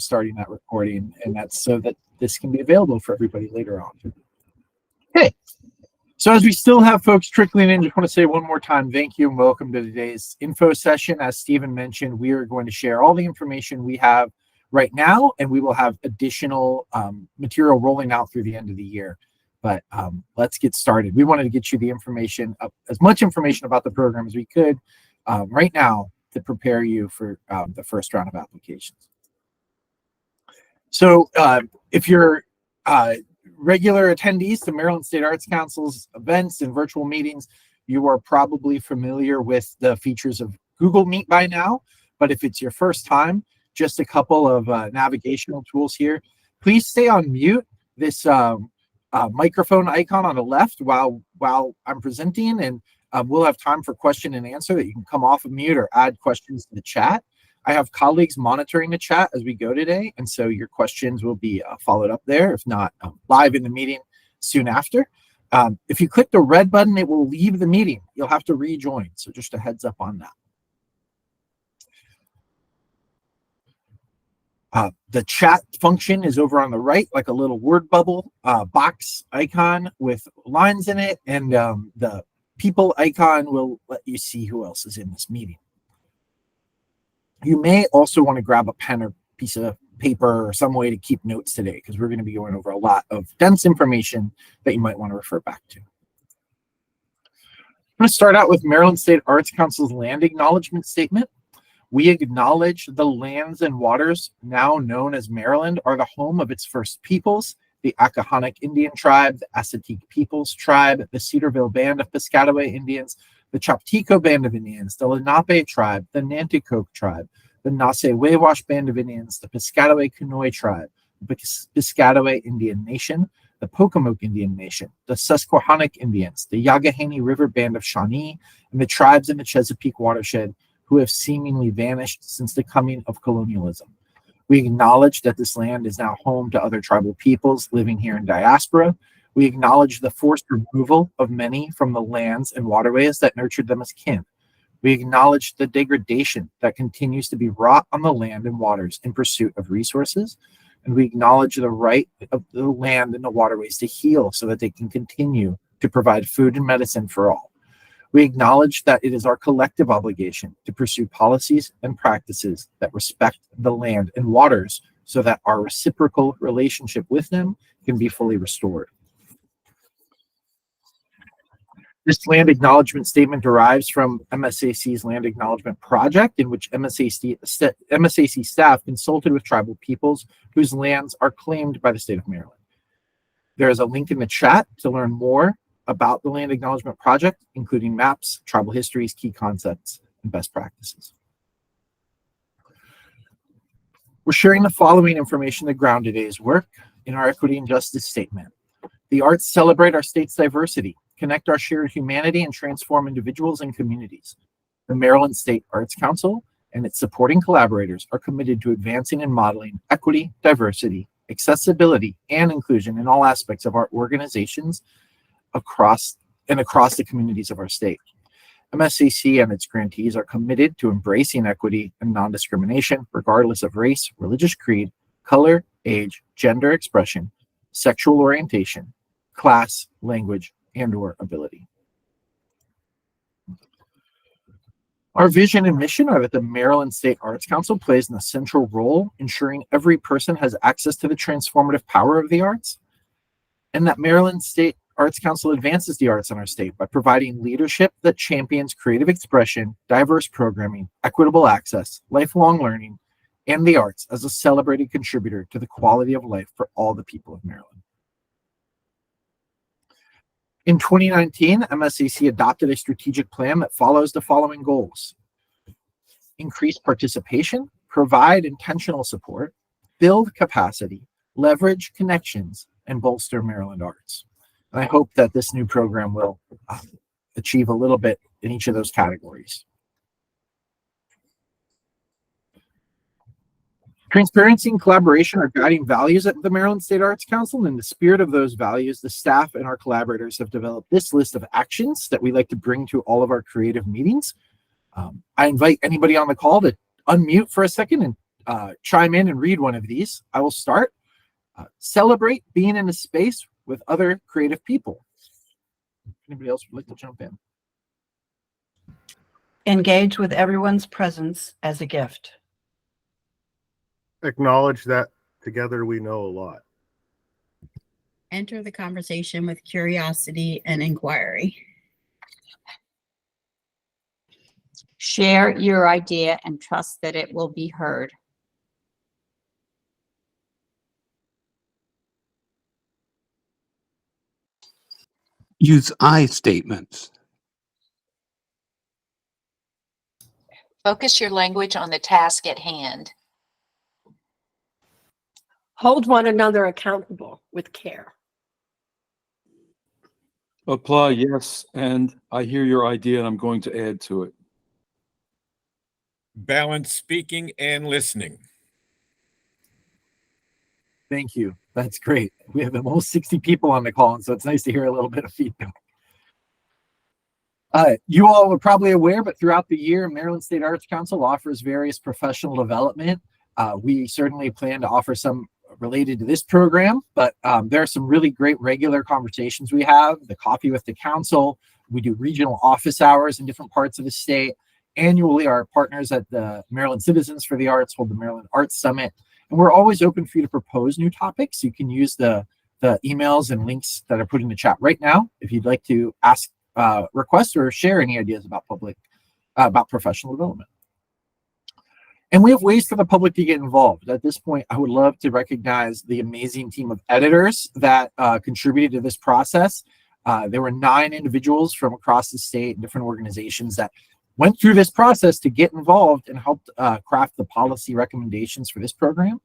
starting that recording, and that's so that this can be available for everybody later on. Okay, so as we still have folks trickling in, just want to say one more time, thank you and welcome to today's info session. As Stephen mentioned, we are going to share all the information we have right now, and we will have additional material rolling out through the end of the year. But let's get started. We wanted to get you the information, as much information about the program as we could right now to prepare you for the first round of applications. So if you're regular attendees to Maryland State Arts Council's events and virtual meetings, you are probably familiar with the features of Google Meet by now. But if it's your first time, just a couple of navigational tools here. Please stay on mute. This microphone icon on the left while I'm presenting, and we'll have time for question and answer that you can come off of mute or add questions to the chat. I have colleagues monitoring the chat as we go today, and so your questions will be followed up there, if not live in the meeting soon after. If you click the red button, it will leave the meeting. You'll have to rejoin, so just a heads up on that. The chat function is over on the right, like a little word bubble box icon with lines in it, and the people icon will let you see who else is in this meeting. You may also want to grab a pen or piece of paper or some way to keep notes today, because we're going to be going over a lot of dense information that you might want to refer back to. I'm going to start out with Maryland State Arts Council's land acknowledgement statement. We acknowledge the lands and waters now known as Maryland are the home of its first peoples, the Accohonic Indian Tribe, the Assateague Peoples Tribe, the Cedarville Band of Piscataway Indians, the Choptico Band of Indians, the Lenape Tribe, the Nanticoke Tribe, the Nassau-Wawash Band of Indians, the Piscataway Conoy Tribe, the Piscataway Indian Nation, the Pocomoke Indian Nation, the Susquehannock Indians, the Yagahaney River Band of Shawnee, and the tribes in the Chesapeake watershed who have seemingly vanished since the coming of colonialism. We acknowledge that this land is now home to other tribal peoples living here in diaspora. We acknowledge the forced removal of many from the lands and waterways that nurtured them as kin. We acknowledge the degradation that continues to be wrought on the land and waters in pursuit of resources. And we acknowledge the right of the land and the waterways to heal so that they can continue to provide food and medicine for all. We acknowledge that it is our collective obligation to pursue policies and practices that respect the land and waters so that our reciprocal relationship with them can be fully restored. This land acknowledgement statement derives from MSAC's Land Acknowledgement Project, in which MSAC staff consulted with tribal peoples whose lands are claimed by the state of Maryland. There is a link in the chat to learn more about the Land Acknowledgement Project, including maps, tribal histories, key concepts, and best practices. We're sharing the following information to ground today's work in our Equity and Justice Statement. The arts celebrate our state's diversity, connect our shared humanity, and transform individuals and communities. The Maryland State Arts Council and its supporting collaborators are committed to advancing and modeling equity, diversity, accessibility, and inclusion in all aspects of our organizations across the communities of our state. MSAC and its grantees are committed to embracing equity and non-discrimination, regardless of race, religious creed, color, age, gender expression, sexual orientation, class, language, and/or ability. Our vision and mission are that the Maryland State Arts Council plays an essential role ensuring every person has access to the transformative power of the arts, and that Maryland State Arts Council advances the arts in our state by providing leadership that champions creative expression, diverse programming, equitable access, lifelong learning, and the arts as a celebrated contributor to the quality of life for all the people of Maryland. In 2019, MSAC adopted a strategic plan that follows the following goals: increase participation, provide intentional support, build capacity, leverage connections, and bolster Maryland arts. And I hope that this new program will achieve a little bit in each of those categories. Transparency and collaboration are guiding values at the Maryland State Arts Council. And in the spirit of those values, the staff and our collaborators have developed this list of actions that we like to bring to all of our creative meetings. I invite anybody on the call to unmute for a second and chime in and read one of these. I will start. Celebrate being in a space with other creative people. Anybody else would like to jump in? Engage with everyone's presence as a gift. Acknowledge that together we know a lot. Enter the conversation with curiosity and inquiry. Share your idea and trust that it will be heard. Use I statements. Focus your language on the task at hand. Hold one another accountable with care. Apply yes, and I hear your idea and I'm going to add to it. Balance speaking and listening. Thank you. That's great. We have almost 60 people on the call, and so it's nice to hear a little bit of feedback. You all are probably aware, but throughout the year, Maryland State Arts Council offers various professional development. We certainly plan to offer some related to this program, but there are some really great regular conversations we have, the coffee with the council. We do regional office hours in different parts of the state. Annually, our partners at the Maryland Citizens for the Arts hold the Maryland Arts Summit. And we're always open for you to propose new topics. You can use the emails and links that are put in the chat right now if you'd like to ask requests or share any ideas about professional development. And we have ways for the public to get involved. At this point, I would love to recognize the amazing team of editors that contributed to this process. There were 9 individuals from across the state and different organizations that went through this process to get involved and helped craft the policy recommendations for this program.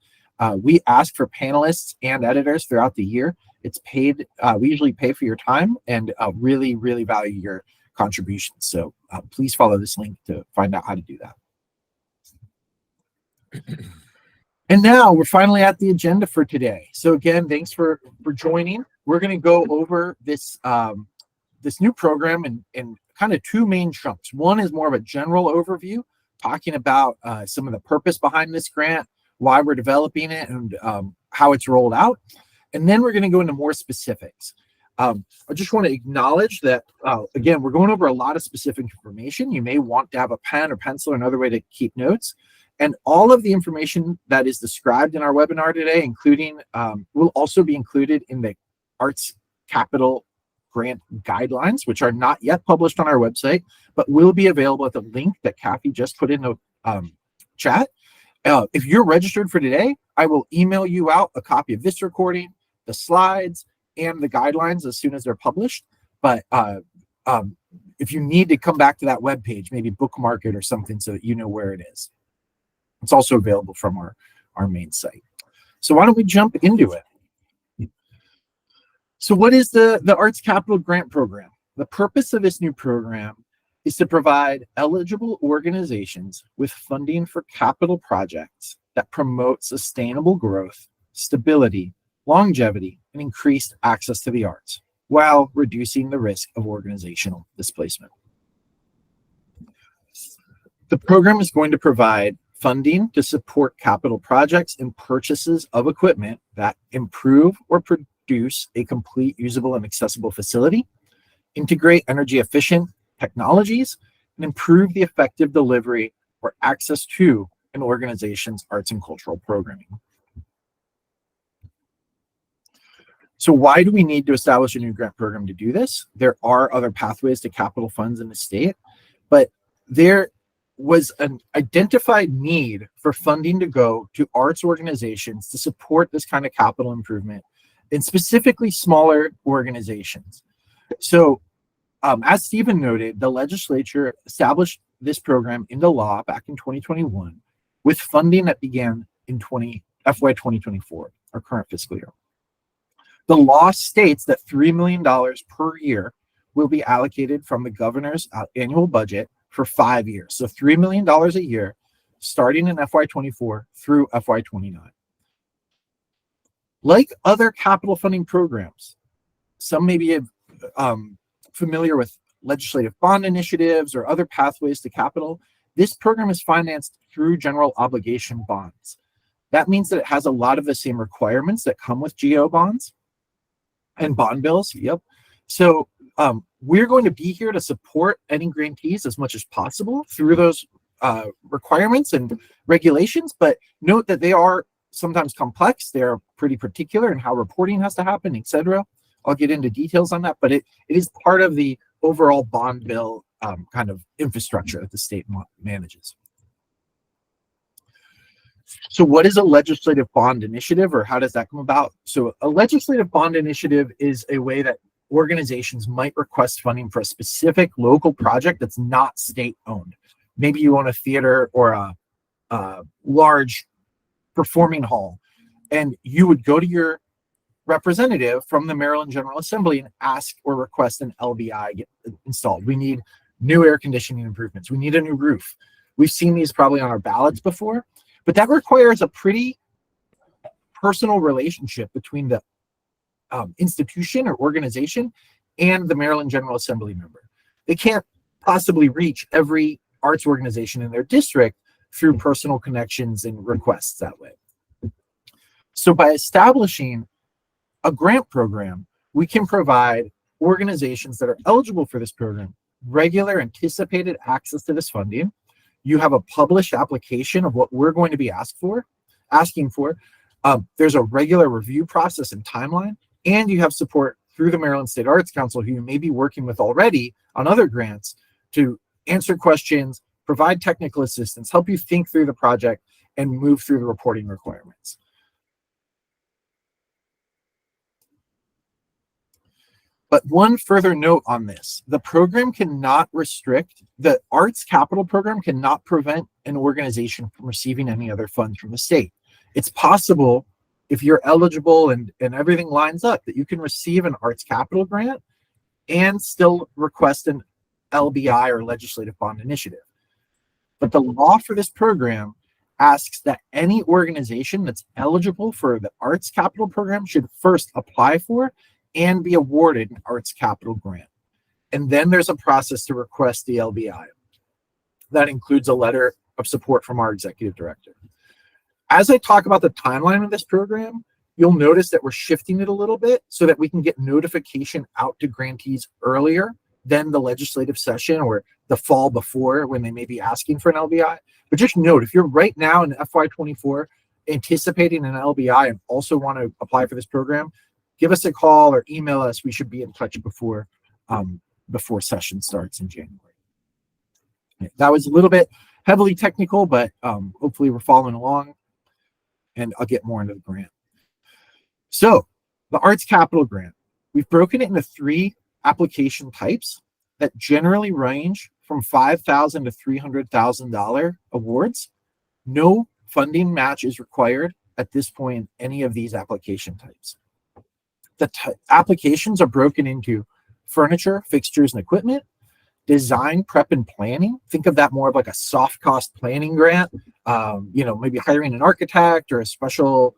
We ask for panelists and editors throughout the year. It's paid. We usually pay for your time and really, really value your contributions. So please follow this link to find out how to do that. And now we're finally at the agenda for today. So again, thanks for joining. We're going to go over this this new program in kind of 2 main chunks. One is more of a general overview, talking about some of the purpose behind this grant, why we're developing it, and how it's rolled out. And then we're going to go into more specifics. I just want to acknowledge that, again, we're going over a lot of specific information. You may want to have a pen or pencil or another way to keep notes. And all of the information that is described in our webinar today, including, will also be included in the Arts Capital Grant Guidelines, which are not yet published on our website, but will be available at the link that Kathy just put in the chat. If you're registered for today, I will email you out a copy of this recording, the slides, and the guidelines as soon as they're published. But if you need to come back to that webpage, maybe bookmark it or something so that you know where it is. It's also available from our main site. So why don't we jump into it? So what is the Arts Capital Grant Program? The purpose of this new program is to provide eligible organizations with funding for capital projects that promote sustainable growth, stability, longevity, and increased access to the arts, while reducing the risk of organizational displacement. The program is going to provide funding to support capital projects and purchases of equipment that improve or produce a complete, usable, and accessible facility, integrate energy efficient technologies, and improve the effective delivery or access to an organization's arts and cultural programming. So why do we need to establish a new grant program to do this? There are other pathways to capital funds in the state, but there was an identified need for funding to go to arts organizations to support this kind of capital improvement, and specifically smaller organizations. So as Stephen noted, the legislature established this program into law back in 2021 with funding that began in FY24, our current fiscal year. The law states that $3 million per year will be allocated from the governor's annual budget for 5 years. So $3 million a year, starting in FY24 through FY29. Like other capital funding programs, some may be familiar with legislative bond initiatives or other pathways to capital. This program is financed through general obligation bonds. That means that it has a lot of the same requirements that come with GO bonds and bond bills. Yep. So we're going to be here to support any grantees as much as possible through those requirements and regulations, but note that they are sometimes complex. They're pretty particular in how reporting has to happen, etc. I'll get into details on that, but it is part of the overall bond bill kind of infrastructure that the state manages. So what is a legislative bond initiative, or how does that come about? So a legislative bond initiative is a way that organizations might request funding for a specific local project that's not state owned. Maybe you own a theater or a large performing hall, and you would go to your representative from the Maryland General Assembly and ask or request an LBI get installed. We need new air conditioning improvements. We need a new roof. We've seen these probably on our ballots before, but that requires a pretty personal relationship between the institution or organization and the Maryland General Assembly member. They can't possibly reach every arts organization in their district through personal connections and requests that way. So by establishing a grant program, we can provide organizations that are eligible for this program regular anticipated access to this funding. You have a published application of what we're going to be asking for. There's a regular review process and timeline, and you have support through the Maryland State Arts Council, who you may be working with already on other grants, to answer questions, provide technical assistance, help you think through the project, and move through the reporting requirements. But one further note on this, the program cannot restrict, the Arts Capital Program cannot prevent an organization from receiving any other funds from the state. It's possible, if you're eligible and everything lines up, that you can receive an Arts Capital grant and still request an LBI or legislative bond initiative. But the law for this program asks that any organization that's eligible for the Arts Capital Program should first apply for and be awarded an Arts Capital grant. And then there's a process to request the LBI. That includes a letter of support from our executive director. As I talk about the timeline of this program, you'll notice that we're shifting it a little bit so that we can get notification out to grantees earlier than the legislative session or the fall before, when they may be asking for an LBI. But just note, if you're right now in FY24 anticipating an LBI and also want to apply for this program, give us a call or email us. We should be in touch before session starts in January. That was a little bit heavily technical, but hopefully we're following along, and I'll get more into the grant. So the Arts Capital Grant, we've broken it into 3 application types that generally range from $5,000 to $300,000 awards. No funding match is required at this point in any of these application types. The applications are broken into furniture, fixtures, and equipment, design, prep, and planning. Think of that more of like a soft cost planning grant. Maybe hiring an architect or a special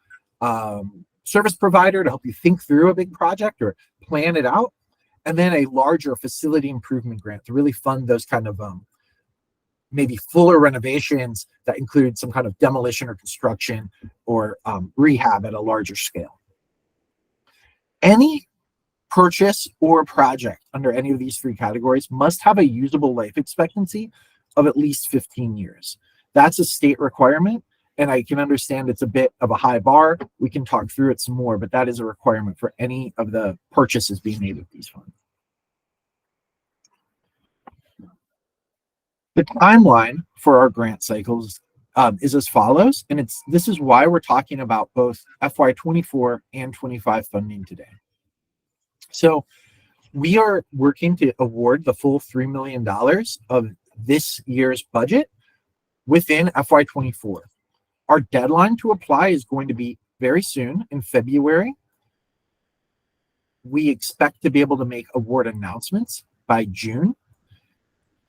service provider to help you think through a big project or plan it out. And then a larger facility improvement grant to really fund those kind of maybe fuller renovations that include some kind of demolition or construction or rehab at a larger scale. Any purchase or project under any of these 3 categories must have a usable life expectancy of at least 15 years. That's a state requirement, and I can understand it's a bit of a high bar. We can talk through it some more, but that is a requirement for any of the purchases being made with these funds. The timeline for our grant cycles is as follows, and this is why we're talking about both FY24 and 25 funding today. So we are working to award the full $3 million of this year's budget within FY24. Our deadline to apply is going to be very soon in February. We expect to be able to make award announcements by June.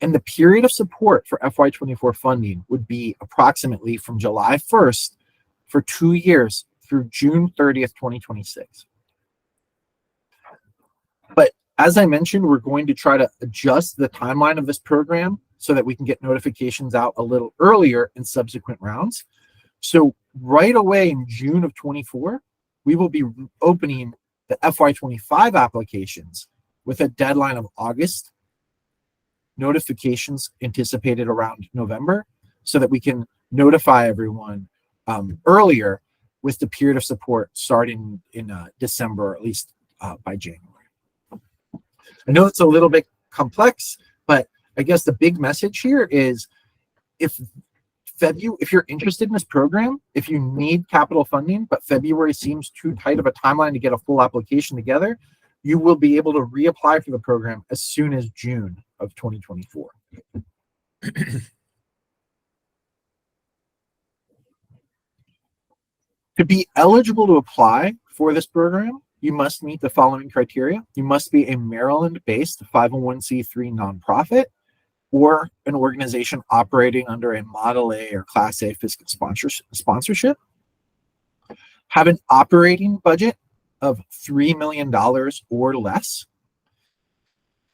And the period of support for FY24 funding would be approximately from July 1st for 2 years through June 30th, 2026. But as I mentioned, we're going to try to adjust the timeline of this program so that we can get notifications out a little earlier in subsequent rounds. So right away in June of 24, we will be opening the FY25 applications with a deadline of August, notifications anticipated around November, so that we can notify everyone earlier, with the period of support starting in December, or at least by January. I know it's a little bit complex, but I guess the big message here is if you're interested in this program, if you need capital funding, but February seems too tight of a timeline to get a full application together, you will be able to reapply for the program as soon as June of 2024. To be eligible to apply for this program, you must meet the following criteria. You must be a Maryland-based 501c3 nonprofit or an organization operating under a Model A or Class A fiscal sponsorship. Have an operating budget of $3 million or less.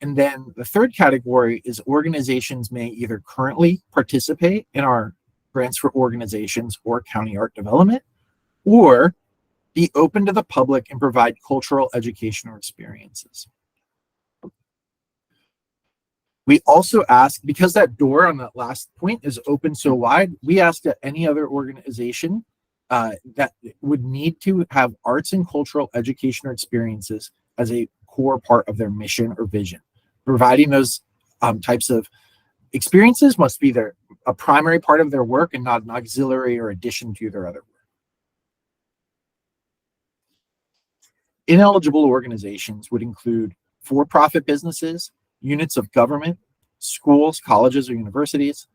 And then the third category is organizations may either currently participate in our grants for organizations or county art development, or be open to the public and provide cultural education or experiences. We also ask, because that door on that last point is open so wide, we ask that any other organization that would need to have arts and cultural education or experiences as a core part of their mission or vision. Providing those types of experiences must be a primary part of their work and not an auxiliary or addition to their other work. Ineligible organizations would include for-profit businesses, units of government, schools, colleges, or universities.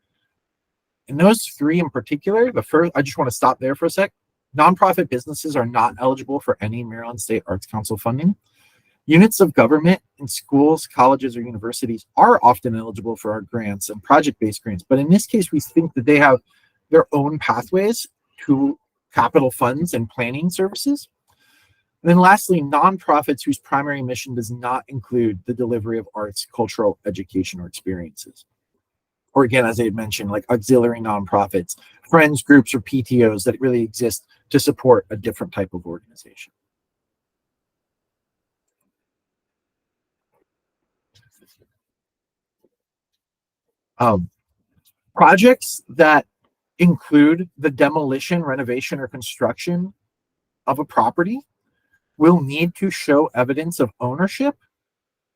And those three in particular, the first, I just want to stop there for a sec. Nonprofit businesses are not eligible for any Maryland State Arts Council funding. Units of government and schools, colleges, or universities are often eligible for our grants and project-based grants, but in this case, we think that they have their own pathways to capital funds and planning services. And then lastly, nonprofits whose primary mission does not include the delivery of arts, cultural, education, or experiences. Or again, as I had mentioned, like auxiliary nonprofits, friends groups, or PTOs that really exist to support a different type of organization. Projects that include the demolition, renovation, or construction of a property will need to show evidence of ownership,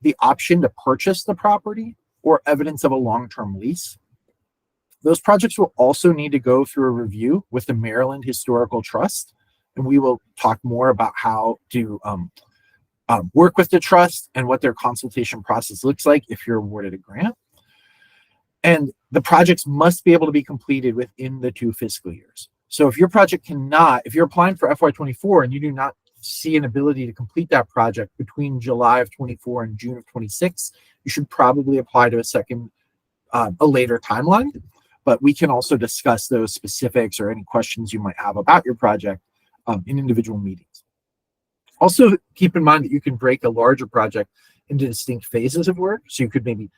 the option to purchase the property, or evidence of a long-term lease. Those projects will also need to go through a review with the Maryland Historical Trust, and we will talk more about how to work with the trust and what their consultation process looks like if you're awarded a grant. And the projects must be able to be completed within the 2 fiscal years. So if your project cannot, if you're applying for FY24 and you do not see an ability to complete that project between July of 24 and June of 26, you should probably apply to a later timeline. But we can also discuss those specifics or any questions you might have about your project in individual meetings. Also, keep in mind that you can break a larger project into distinct phases of work. So you could maybe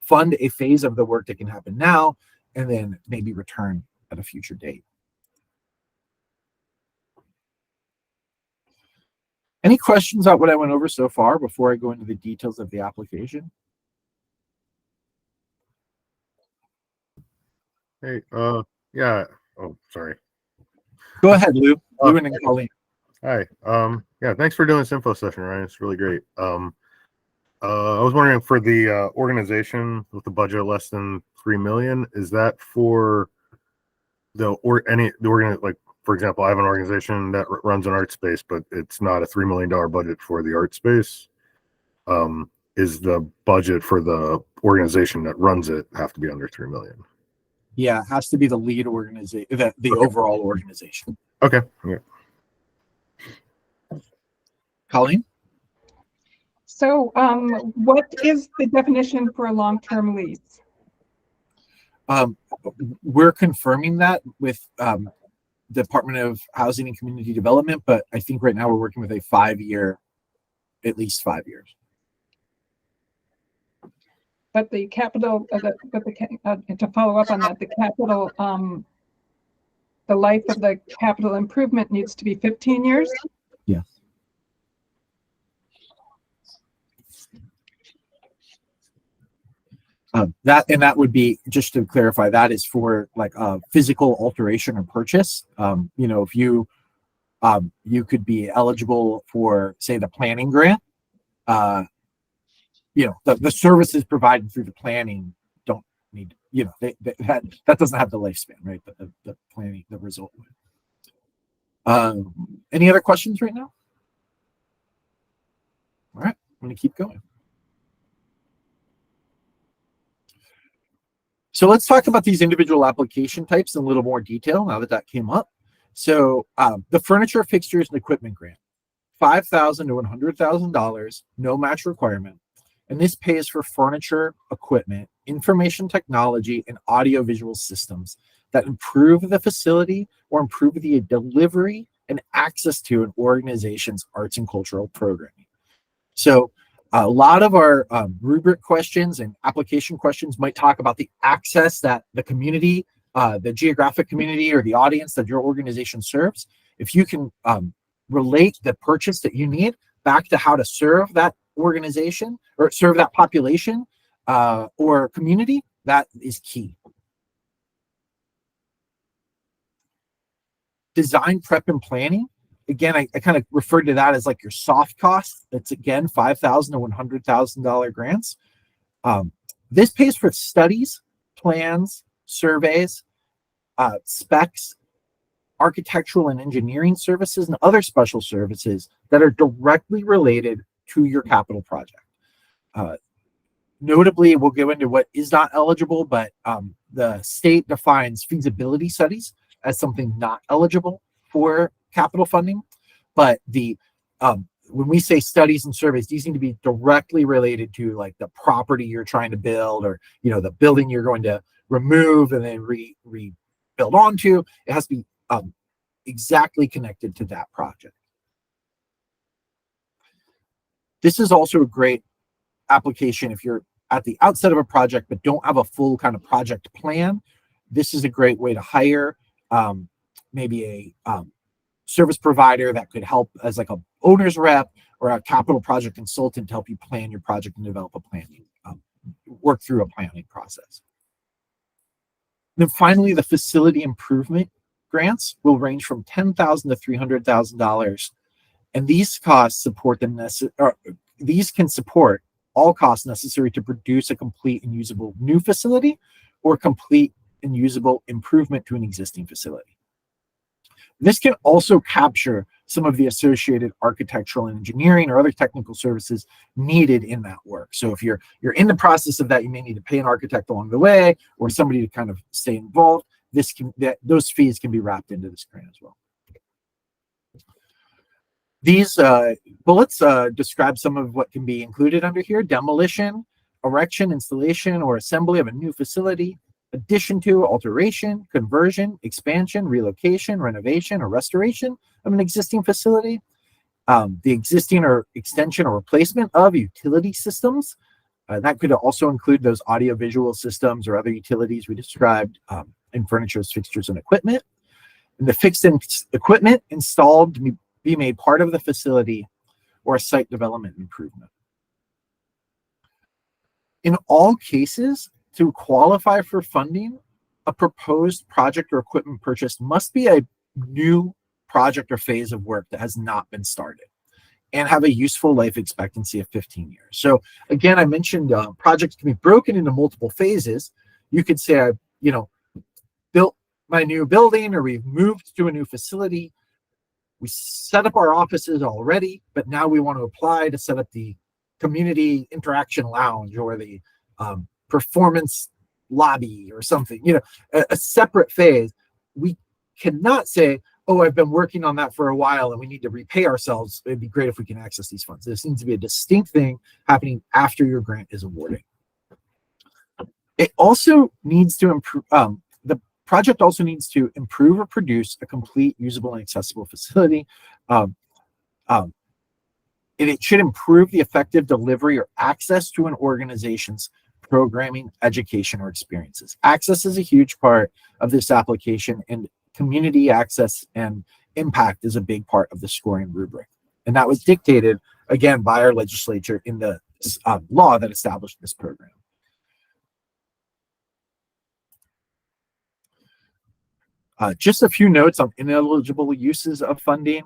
fund a phase of the work that can happen now, and then maybe return at a future date. Any questions about what I went over so far before I go into the details of the application? Hey, yeah. Oh, sorry. Go ahead, Lou. Lou and then Colleen. Hi. Yeah, thanks for doing this info session, Ryan. It's really great. I was wondering, for the organization with the budget less than $3 million, is that for like, for example, I have an organization that runs an art space, but it's not a $3 million budget for the art space. Is the budget for the organization that runs it have to be under $3 million? Yeah, it has to be the lead organization, the overall organization. Okay. Yeah. Colleen? So what is the definition for a long-term lease? We're confirming that with Department of Housing and Community Development, but I think right now we're working with a 5-year, at least 5 years. but the capital, to follow up on that, the capital, the life of the capital improvement needs to be 15 years? Yes. That would be, just to clarify, that is for like a physical alteration or purchase. If you could be eligible for, say, the planning grant. The services provided through the planning don't need, that doesn't have the lifespan, right? The planning, the result would. Any other questions right now? All right, I'm going to keep going. So let's talk about these individual application types in a little more detail now that came up. So the furniture, fixtures, and equipment grant, $5,000 to $100,000, no match requirement. And this pays for furniture, equipment, information technology, and audiovisual systems that improve the facility or improve the delivery and access to an organization's arts and cultural programming. So a lot of our rubric questions and application questions might talk about the access that the community, the geographic community or the audience that your organization serves. If you can relate the purchase that you need back to how to serve that organization or serve that population or community, that is key. Design, prep, and planning. Again, I kind of referred to that as like your soft costs. That's again $5,000 to $100,000 grants. This pays for studies, plans, surveys, specs, architectural and engineering services, and other special services that are directly related to your capital project. Notably, we'll go into what is not eligible, but the state defines feasibility studies as something not eligible for capital funding. But when we say studies and surveys, these need to be directly related to like the property you're trying to build, or the building you're going to remove and then rebuild onto. It has to be exactly connected to that project. This is also a great application if you're at the outset of a project but don't have a full kind of project plan. This is a great way to hire maybe a service provider that could help as like a owner's rep or a capital project consultant to help you plan your project and develop a plan, work through a planning process. And then finally, the facility improvement grants will range from $10,000 to $300,000, and these costs support these can support all costs necessary to produce a complete and usable new facility or complete and usable improvement to an existing facility. This can also capture some of the associated architectural and engineering or other technical services needed in that work. So if you're in the process of that, you may need to pay an architect along the way or somebody to kind of stay involved. Those fees can be wrapped into this grant as well. These bullets describe some of what can be included under here: demolition, erection, installation, or assembly of a new facility, addition to, alteration, conversion, expansion, relocation, renovation, or restoration of an existing facility, the existing or extension or replacement of utility systems. That could also include those audiovisual systems or other utilities we described in furniture, fixtures, and equipment. And the fixed equipment installed to be made part of the facility or a site development improvement. In all cases, to qualify for funding, a proposed project or equipment purchase must be a new project or phase of work that has not been started and have a useful life expectancy of 15 years. So again, I mentioned projects can be broken into multiple phases. You could say, I built my new building, or we've moved to a new facility. We set up our offices already, but now we want to apply to set up the community interaction lounge or the performance lobby or something, a separate phase. We cannot say, oh, I've been working on that for a while and we need to repay ourselves. It'd be great if we can access these funds. This needs to be a distinct thing happening after your grant is awarded. It also needs to improve, the project also needs to improve or produce a complete, usable, and accessible facility. And it should improve the effective delivery or access to an organization's programming, education, or experiences. Access is a huge part of this application, and community access and impact is a big part of the scoring rubric. And that was dictated, again, by our legislature in the law that established this program. Just a few notes on ineligible uses of funding.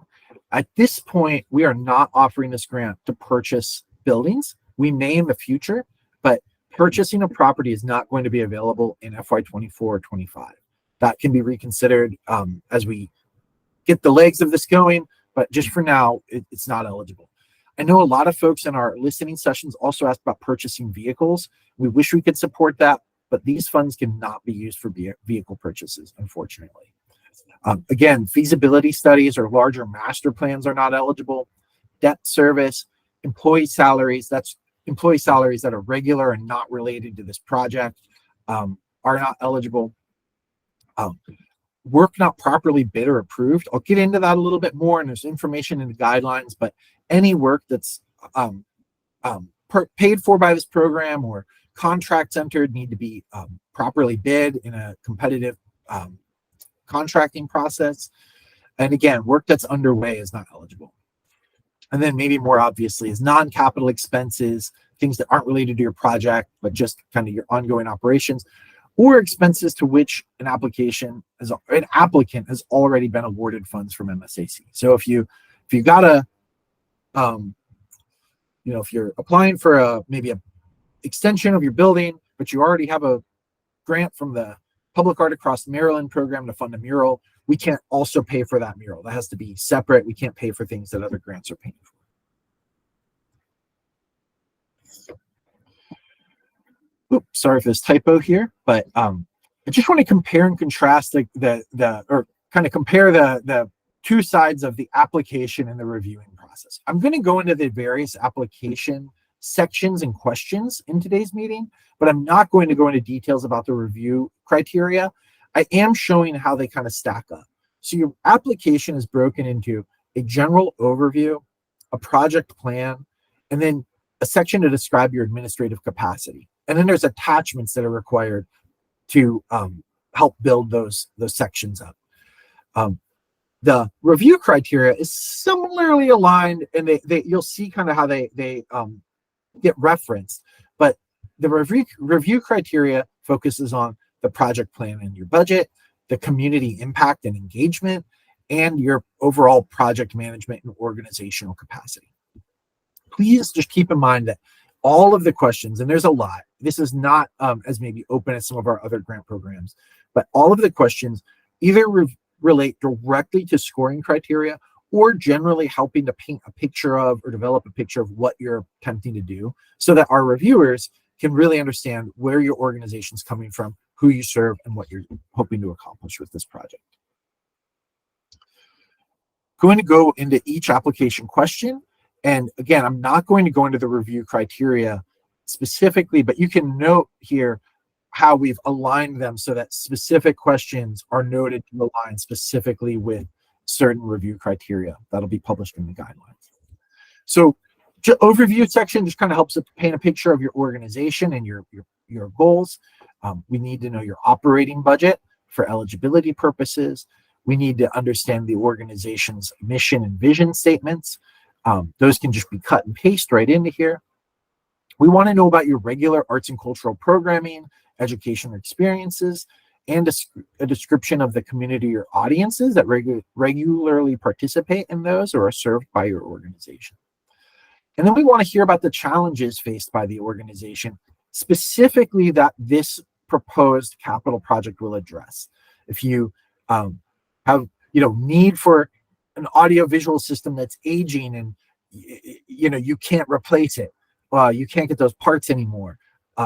At this point, we are not offering this grant to purchase buildings. We may in the future, but purchasing a property is not going to be available in FY24 or 25. That can be reconsidered as we get the legs of this going, but just for now, it's not eligible. I know a lot of folks in our listening sessions also asked about purchasing vehicles. We wish we could support that, but these funds cannot be used for vehicle purchases, unfortunately. Again, feasibility studies or larger master plans are not eligible. Debt service, employee salaries, that's employee salaries that are regular and not related to this project, are not eligible. Work not properly bid or approved. I'll get into that a little bit more, and there's information in the guidelines, but any work that's paid for by this program or contracts entered need to be properly bid in a competitive contracting process. And again, work that's underway is not eligible. And then maybe more obviously is non-capital expenses, things that aren't related to your project, but just kind of your ongoing operations, or expenses to which an applicant has already been awarded funds from MSAC. So if you got a if you're applying for maybe a extension of your building, but you already have a grant from the Public Art Across Maryland program to fund a mural, we can't also pay for that mural. That has to be separate. We can't pay for things that other grants are paying for. Oops, sorry for this typo here, but I just want to compare and contrast compare the two sides of the application and the reviewing process. I'm going to go into the various application sections and questions in today's meeting, but I'm not going to go into details about the review criteria. I am showing how they kind of stack up. So your application is broken into a general overview, a project plan, and then a section to describe your administrative capacity. And then there's attachments that are required to help build those sections up. The review criteria is similarly aligned, and you'll see kind of how they get referenced. But the review criteria focuses on the project plan and your budget, the community impact and engagement, and your overall project management and organizational capacity. Please just keep in mind that all of the questions, and there's a lot, this is not as maybe open as some of our other grant programs, but all of the questions either relate directly to scoring criteria or generally helping to paint a picture of or develop a picture of what you're attempting to do so that our reviewers can really understand where your organization is coming from, who you serve, and what you're hoping to accomplish with this project. Going to go into each application question. And again, I'm not going to go into the review criteria specifically, but you can note here how we've aligned them so that specific questions are noted to align specifically with certain review criteria that'll be published in the guidelines. So overview section just kind of helps to paint a picture of your organization and your goals. We need to know your operating budget for eligibility purposes. We need to understand the organization's mission and vision statements. Those can just be cut and paste right into here. We want to know about your regular arts and cultural programming, education experiences, and a description of the community or audiences that regularly participate in those or are served by your organization. And then we want to hear about the challenges faced by the organization, specifically that this proposed capital project will address. If you have need for an audio-visual system that's aging and you can't replace it, you can't get those parts anymore.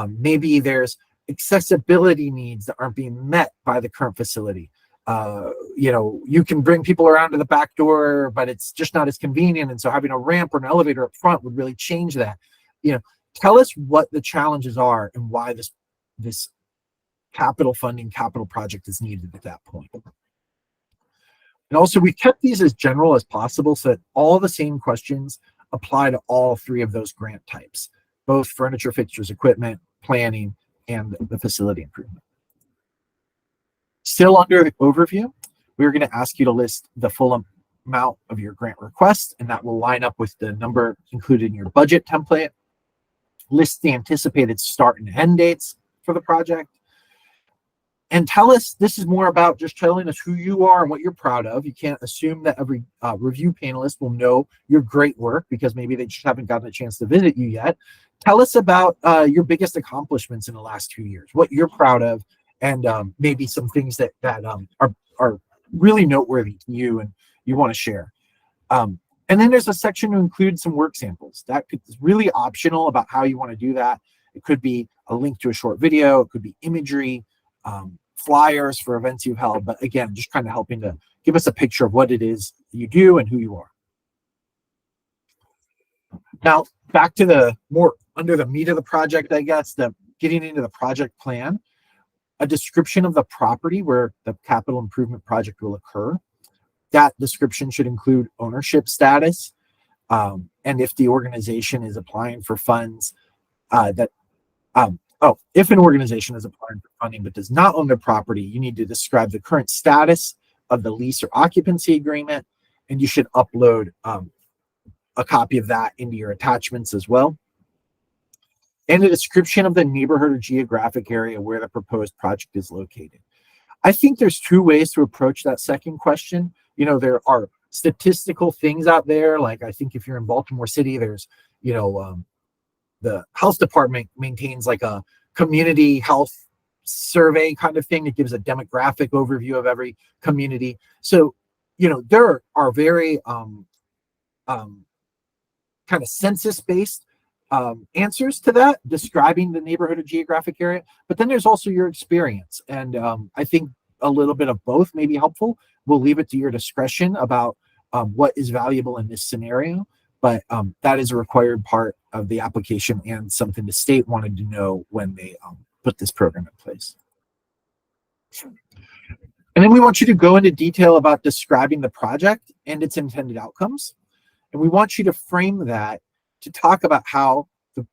Maybe there's accessibility needs that aren't being met by the current facility. You can bring people around to the back door, but it's just not as convenient. And so having a ramp or an elevator up front would really change that. Tell us what the challenges are and why this capital project is needed at that point. And also, we kept these as general as possible so that all the same questions apply to all three of those grant types, both furniture, fixtures, equipment, planning, and the facility improvement. Still under the overview, we're going to ask you to list the full amount of your grant request, and that will line up with the number included in your budget template. List the anticipated start and end dates for the project. And tell us, this is more about just telling us who you are and what you're proud of. You can't assume that every review panelist will know your great work because maybe they just haven't gotten a chance to visit you yet. Tell us about your biggest accomplishments in the last 2 years, what you're proud of, and maybe some things that are really noteworthy to you and you want to share. And then there's a section to include some work samples. That is really optional about how you want to do that. It could be a link to a short video. It could be imagery, flyers for events you've held. But again, just kind of helping to give us a picture of what it is you do and who you are. Now, back to the more under the meat of the project, I guess, the getting into the project plan. A description of the property where the capital improvement project will occur. That description should include ownership status, and if the organization is applying for funds if an organization is applying for funding but does not own the property, you need to describe the current status of the lease or occupancy agreement, and you should upload a copy of that into your attachments as well. And a description of the neighborhood or geographic area where the proposed project is located. I think there's two ways to approach that second question. You know, there are statistical things out there. Like I think if you're in Baltimore City, there's, the health department maintains like a community health survey kind of thing that gives a demographic overview of every community. So, there are very kind of census-based answers to that, describing the neighborhood or geographic area. But then there's also your experience. And I think a little bit of both may be helpful. We'll leave it to your discretion about what is valuable in this scenario. But that is a required part of the application and something the state wanted to know when they put this program in place. And then we want you to go into detail about describing the project and its intended outcomes. And we want you to frame that to talk about how the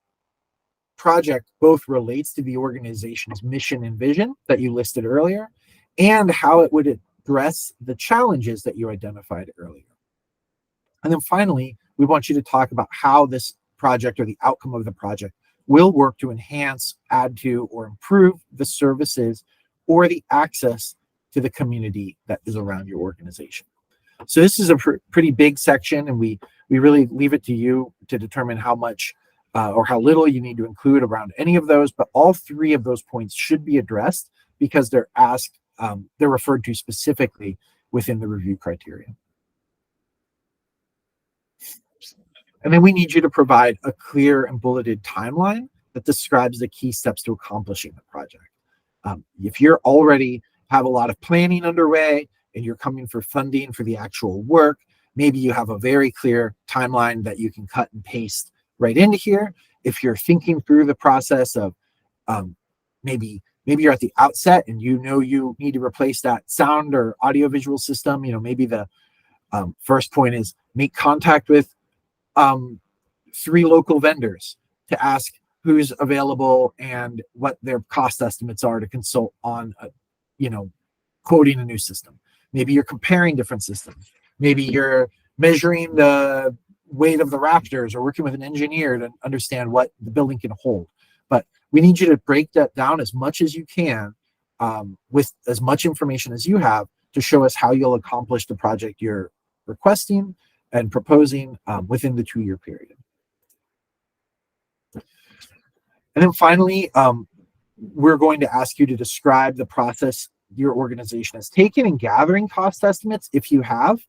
project both relates to the organization's mission and vision that you listed earlier, and how it would address the challenges that you identified earlier. And then finally, we want you to talk about how this project or the outcome of the project will work to enhance, add to, or improve the services or the access to the community that is around your organization. So this is a pretty big section, and we really leave it to you to determine how much or how little you need to include around any of those, but all three of those points should be addressed because they're referred to specifically within the review criteria. And then we need you to provide a clear and bulleted timeline that describes the key steps to accomplishing the project. If you're already have a lot of planning underway and you're coming for funding for the actual work, maybe you have a very clear timeline that you can cut and paste right into here. If you're thinking through the process of maybe you're at the outset and you need to replace that sound or audiovisual system, maybe the first point is make contact with 3 local vendors to ask who's available and what their cost estimates are to consult on, quoting a new system. Maybe you're comparing different systems. Maybe you're measuring the weight of the rafters or working with an engineer to understand what the building can hold. But we need you to break that down as much as you can with as much information as you have to show us how you'll accomplish the project you're requesting and proposing within the 2-year period. And then finally, we're going to ask you to describe the process your organization has taken in gathering cost estimates. If you have,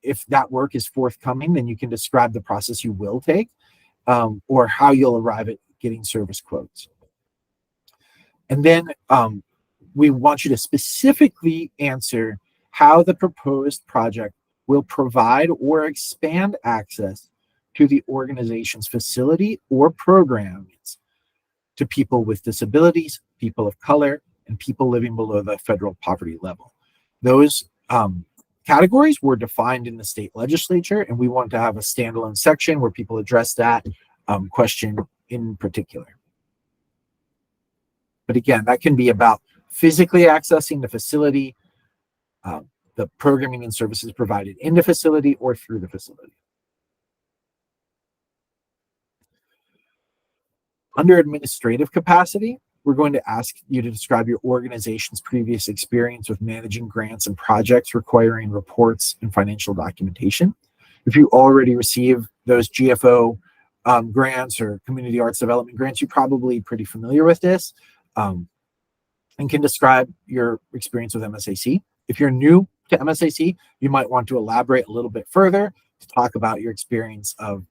if that work is forthcoming, then you can describe the process you will take or how you'll arrive at getting service quotes. And then we want you to specifically answer how the proposed project will provide or expand access to the organization's facility or programs to people with disabilities, people of color, and people living below the federal poverty level. Those categories were defined in the state legislature, and we want to have a standalone section where people address that question in particular. But again, that can be about physically accessing the facility, the programming and services provided in the facility or through the facility. Under administrative capacity, we're going to ask you to describe your organization's previous experience with managing grants and projects requiring reports and financial documentation. If you already receive those GFO grants or community arts development grants, you're probably pretty familiar with this and can describe your experience with MSAC. If you're new to MSAC, you might want to elaborate a little bit further to talk about your experience of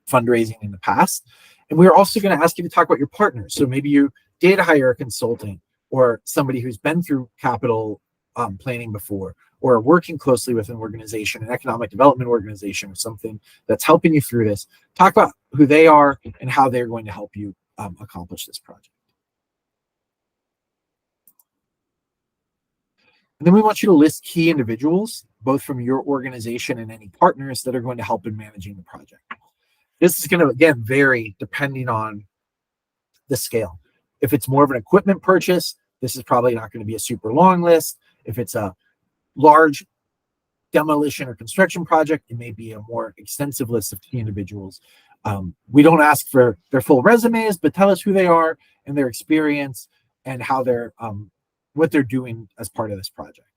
fundraising in the past. And we're also going to ask you to talk about your partners. So maybe you did hire a consultant or somebody who's been through capital planning before, or working closely with an organization, an economic development organization, or something that's helping you through this. Talk about who they are and how they're going to help you accomplish this project. And then we want you to list key individuals, both from your organization and any partners that are going to help in managing the project. This is going to, again, vary depending on the scale. If it's more of an equipment purchase, this is probably not going to be a super long list. If it's a large demolition or construction project, it may be a more extensive list of key individuals. We don't ask for their full resumes, but tell us who they are and their experience and how they're what they're doing as part of this project.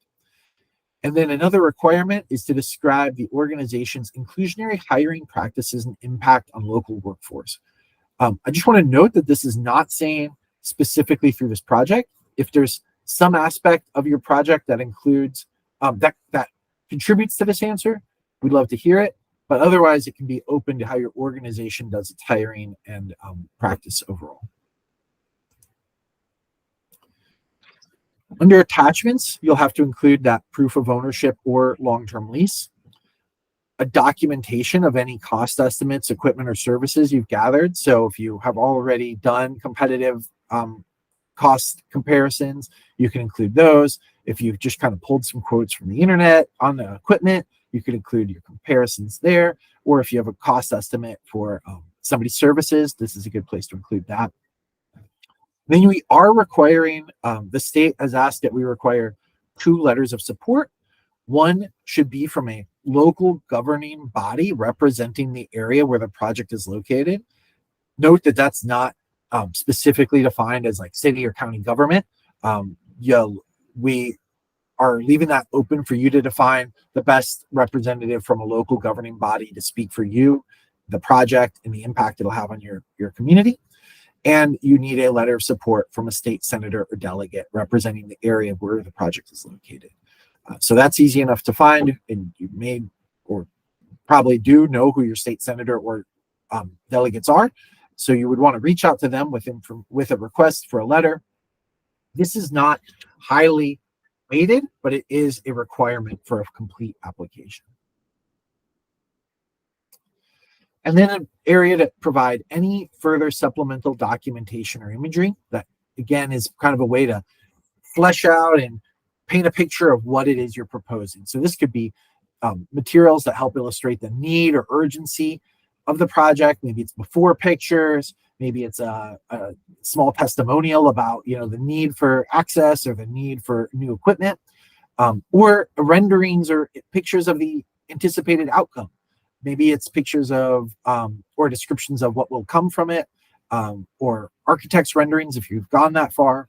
And then another requirement is to describe the organization's inclusionary hiring practices and impact on local workforce. I just want to note that this is not saying specifically through this project. If there's some aspect of your project that includes that contributes to this answer, we'd love to hear it. But otherwise, it can be open to how your organization does its hiring and practice overall. Under attachments, you'll have to include that proof of ownership or long-term lease, a documentation of any cost estimates, equipment, or services you've gathered. So if you have already done competitive cost comparisons, you can include those. If you've just kind of pulled some quotes from the internet on the equipment, you could include your comparisons there. Or if you have a cost estimate for somebody's services, this is a good place to include that. Then we are requiring, the state has asked that we require 2 letters of support. One should be from a local governing body representing the area where the project is located. Note that that's not specifically defined as like city or county government. We are leaving that open for you to define the best representative from a local governing body to speak for you, the project, and the impact it'll have on your community. And you need a letter of support from a state senator or delegate representing the area where the project is located. So that's easy enough to find, and you may or probably do know who your state senator or delegates are. So you would want to reach out to them with a request for a letter. This is not highly weighted, but it is a requirement for a complete application. And then an area to provide any further supplemental documentation or imagery that, again, is kind of a way to flesh out and paint a picture of what it is you're proposing. So this could be materials that help illustrate the need or urgency of the project. Maybe it's before pictures. Maybe it's a small testimonial about, the need for access or the need for new equipment, or renderings or pictures of the anticipated outcome. Maybe it's pictures of or descriptions of what will come from it, or architect's renderings if you've gone that far.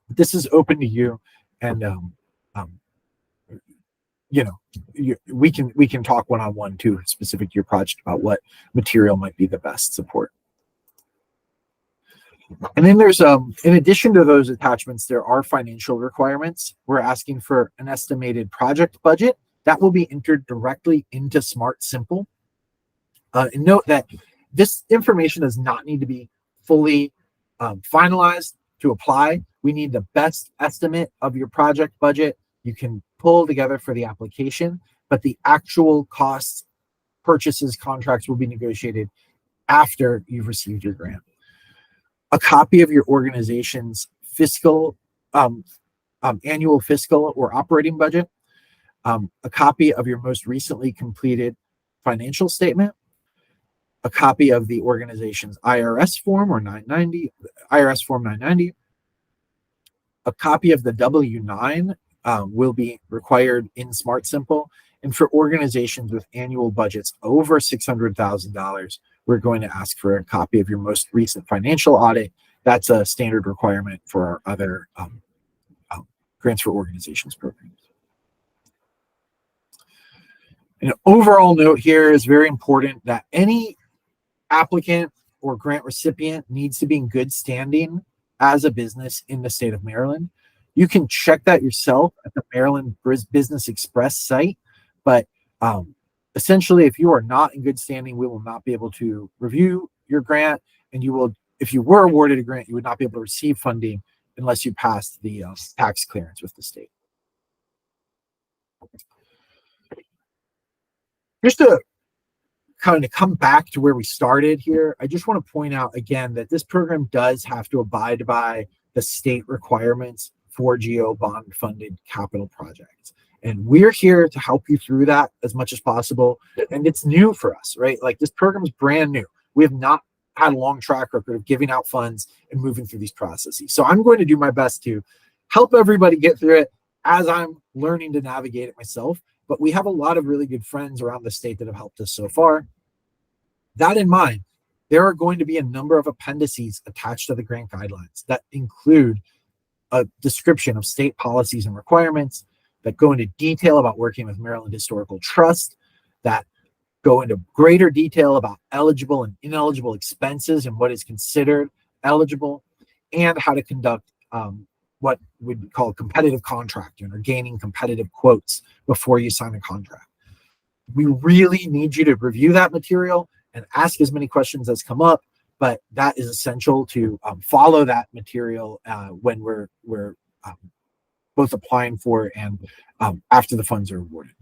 This is open to you, and we can talk one-on-one too, specific to your project, about what material might be the best support. And then there's in addition to those attachments, there are financial requirements. We're asking for an estimated project budget that will be entered directly into Smart Simple. And note that this information does not need to be fully finalized to apply. We need the best estimate of your project budget you can pull together for the application, but the actual costs, purchases, contracts will be negotiated after you've received your grant. A copy of your organization's fiscal, annual fiscal or operating budget, a copy of your most recently completed financial statement, a copy of the organization's IRS form or 990, IRS form 990, A copy of the W-9 will be required in Smart Simple. And for organizations with annual budgets over $600,000, we're going to ask for a copy of your most recent financial audit. That's a standard requirement for our other grants for organizations programs. An overall note here is very important that any applicant or grant recipient needs to be in good standing as a business in the state of Maryland. You can check that yourself at the Maryland Business Express site, but essentially, if you are not in good standing, we will not be able to review your grant, and you will, if you were awarded a grant, you would not be able to receive funding unless you passed the tax clearance with the state. Just to kind of come back to where we started here, I just want to point out again that this program does have to abide by the state requirements for GO bond funded capital projects. And we're here to help you through that as much as possible. And it's new for us, right? Like, this program is brand new. We have not had a long track record of giving out funds and moving through these processes. So I'm going to do my best to help everybody get through it as I'm learning to navigate it myself. But we have a lot of really good friends around the state that have helped us so far. That in mind, there are going to be a number of appendices attached to the grant guidelines that include a description of state policies and requirements, that go into detail about working with Maryland Historical Trust, that go into greater detail about eligible and ineligible expenses and what is considered eligible, and how to conduct what we'd call competitive contracting, or gaining competitive quotes before you sign a contract. We really need you to review that material and ask as many questions as come up, but that is essential to follow that material when we're both applying for and after the funds are awarded.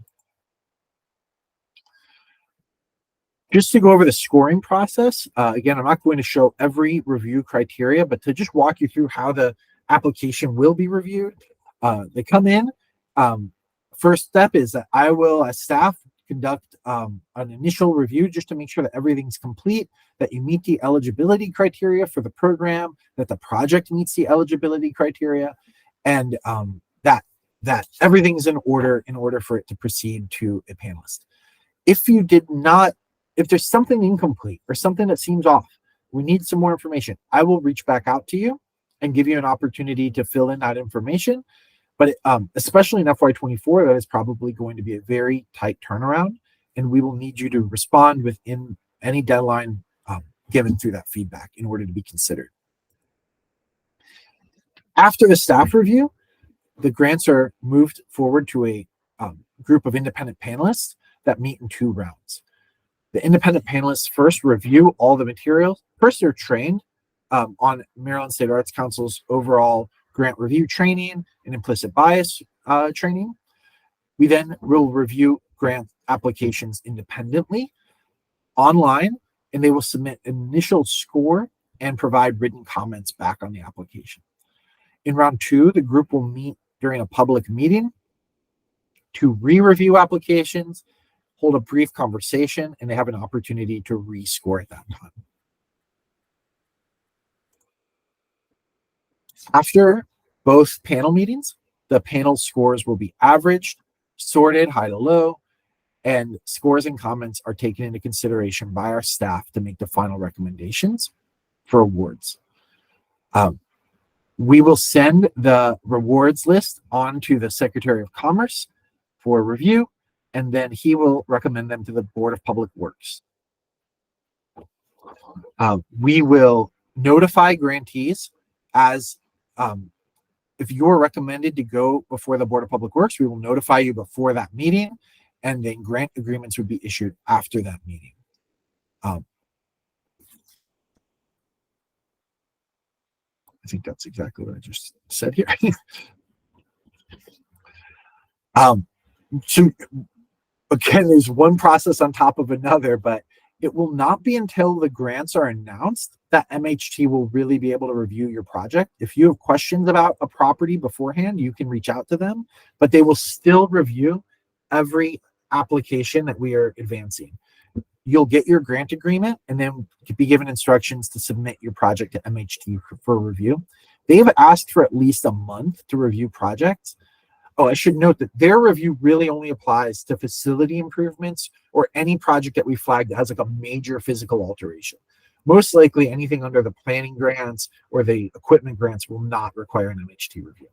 Just to go over the scoring process, again, I'm not going to show every review criteria, but to just walk you through how the application will be reviewed. They come in. First step is that I will, as staff, conduct an initial review just to make sure that everything's complete, that you meet the eligibility criteria for the program, that the project meets the eligibility criteria, and that everything's in order for it to proceed to a panelist. If you did not, if there's something incomplete or something that seems off, we need some more information, I will reach back out to you and give you an opportunity to fill in that information. But especially in FY24, that is probably going to be a very tight turnaround, and we will need you to respond within any deadline given through that feedback in order to be considered. After the staff review, the grants are moved forward to a group of independent panelists that meet in 2 rounds. The independent panelists first review all the materials. First, they're trained on Maryland State Arts Council's overall grant review training and implicit bias training. We then will review grant applications independently online, and they will submit an initial score and provide written comments back on the application. In round 2, the group will meet during a public meeting to re-review applications, hold a brief conversation, and they have an opportunity to rescore at that time. After both panel meetings, the panel scores will be averaged, sorted high to low, and scores and comments are taken into consideration by our staff to make the final recommendations for awards. We will send the rewards list on to the Secretary of Commerce for review, and then he will recommend them to the Board of Public Works. We will notify grantees as if you're recommended to go before the Board of Public Works, we will notify you before that meeting, and then grant agreements would be issued after that meeting. I think that's exactly what I just said here. So again, there's one process on top of another, but it will not be until the grants are announced that MHT will really be able to review your project. If you have questions about a property beforehand, you can reach out to them, but they will still review every application that we are advancing. You'll get your grant agreement and then be given instructions to submit your project to MHT for review. They've asked for at least a month to review projects. Oh, I should note that their review really only applies to facility improvements or any project that we flagged that has like a major physical alteration. Most likely anything under the planning grants or the equipment grants will not require an MHT review.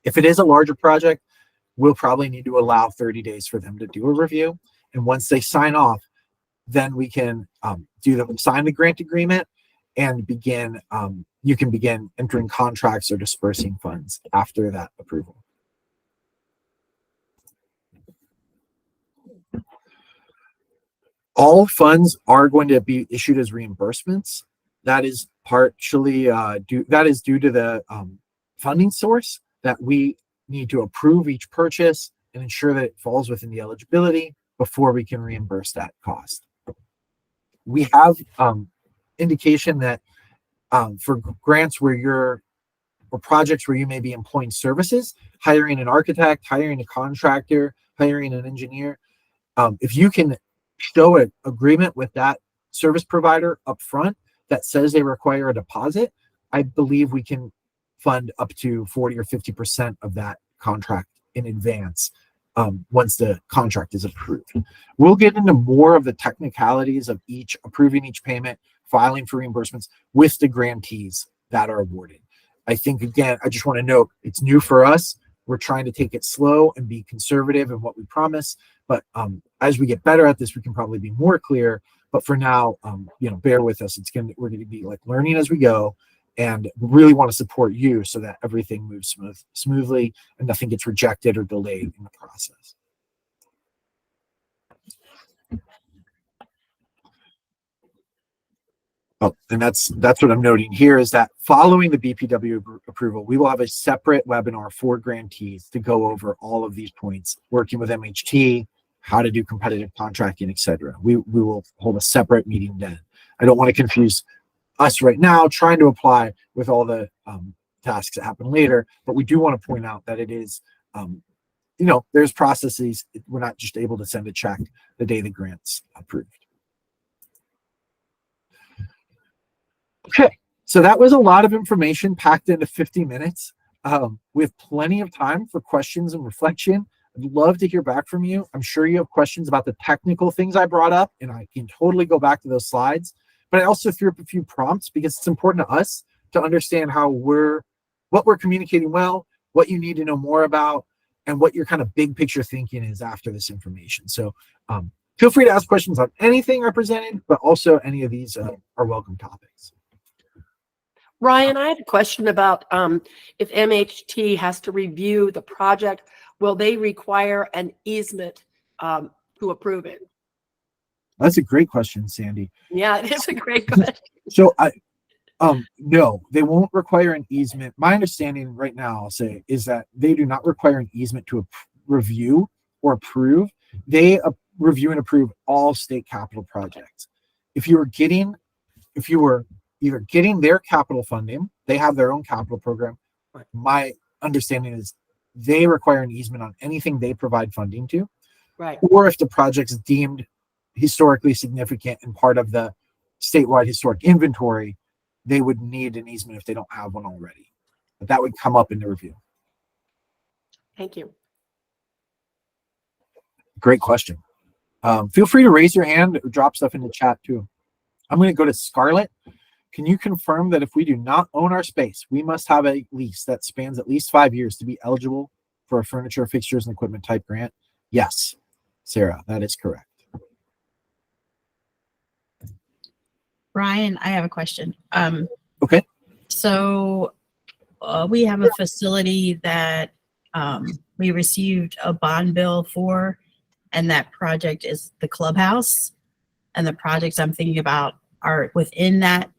If it is a larger project, we'll probably need to allow 30 days for them to do a review. And once they sign off, then we can sign the grant agreement and begin, you can begin entering contracts or dispersing funds after that approval. All funds are going to be issued as reimbursements. That is partially due to the funding source that we need to approve each purchase and ensure that it falls within the eligibility before we can reimburse that cost. We have indication that for grants or projects where you may be employing services, hiring an architect, hiring a contractor, hiring an engineer, if you can show an agreement with that service provider up front that says they require a deposit, I believe we can fund up to 40 or 50% of that contract in advance once the contract is approved. We'll get into more of the technicalities of approving each payment, filing for reimbursements with the grantees that are awarded. I think, again, I just want to note it's new for us. We're trying to take it slow and be conservative in what we promise. But as we get better at this, we can probably be more clear. But for now, bear with us. We're going to be like learning as we go, and really want to support you so that everything moves smoothly and nothing gets rejected or delayed in the process. Oh, and that's what I'm noting here is that following the BPW approval, we will have a separate webinar for grantees to go over all of these points, working with MHT, how to do competitive contracting, etc. We will hold a separate meeting then. I don't want to confuse us right now trying to apply with all the tasks that happen later, but we do want to point out that it is, there's processes. We're not just able to send a check the day the grant's approved. Okay, so that was a lot of information packed into 50 minutes. We have plenty of time for questions and reflection. I'd love to hear back from you. I'm sure you have questions about the technical things I brought up, and I can totally go back to those slides. But I also threw up a few prompts because it's important to us to understand what we're communicating well, what you need to know more about, and what your kind of big picture thinking is after this information. So feel free to ask questions on anything I presented, but also any of these are welcome topics. Ryan, I had a question about if MHT has to review the project, will they require an easement to approve it? That's a great question, Sandy. Yeah, it is a great question. So no, they won't require an easement. My understanding right now, I'll say, is that they do not require an easement to review or approve. They review and approve all state capital projects. If you were either getting their capital funding, they have their own capital program. Right. My understanding is they require an easement on anything they provide funding to. Right. Or if the project's deemed historically significant and part of the statewide historic inventory, they would need an easement if they don't have one already. But that would come up in the review. Thank you. Great question. Feel free to raise your hand or drop stuff in the chat too. I'm going to go to Scarlett. Can you confirm that if we do not own our space, we must have a lease that spans at least 5 years to be eligible for a furniture, fixtures, and equipment type grant? Yes, Sarah, that is correct. Ryan, I have a question. Okay. So we have a facility that we received a bond bill for, and that project is the clubhouse. And the projects I'm thinking about are within that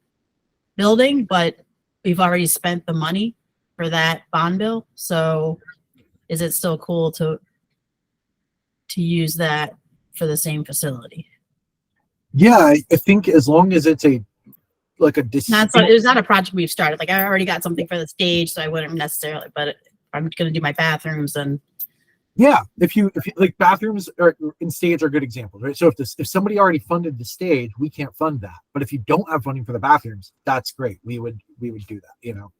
building, but we've already spent the money for that bond bill. So is it still cool to use that for the same facility? Yeah, I think as long as it's it was not a project we've started. Like I already got something for the stage, so I wouldn't necessarily, but if I'm going to do my bathrooms, and Yeah, if you like, bathrooms are in stage are good examples, right? So if somebody already funded the stage, we can't fund that. But if you don't have funding for the bathrooms, that's great. We would do that. You know,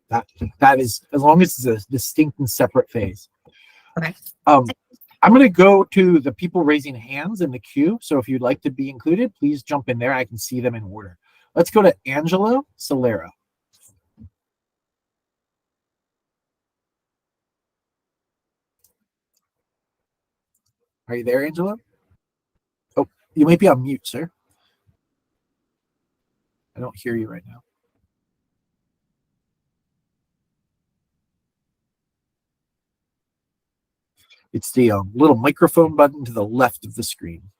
that is, as long as it's a distinct and separate phase. Okay. I'm going to go to the people raising hands in the queue. So if you'd like to be included, please jump in there. I can see them in order. Let's go to Angelo Solera. Are you there, Angelo? Oh, you might be on mute, sir. I don't hear you right now. It's the little microphone button to the left of the screen.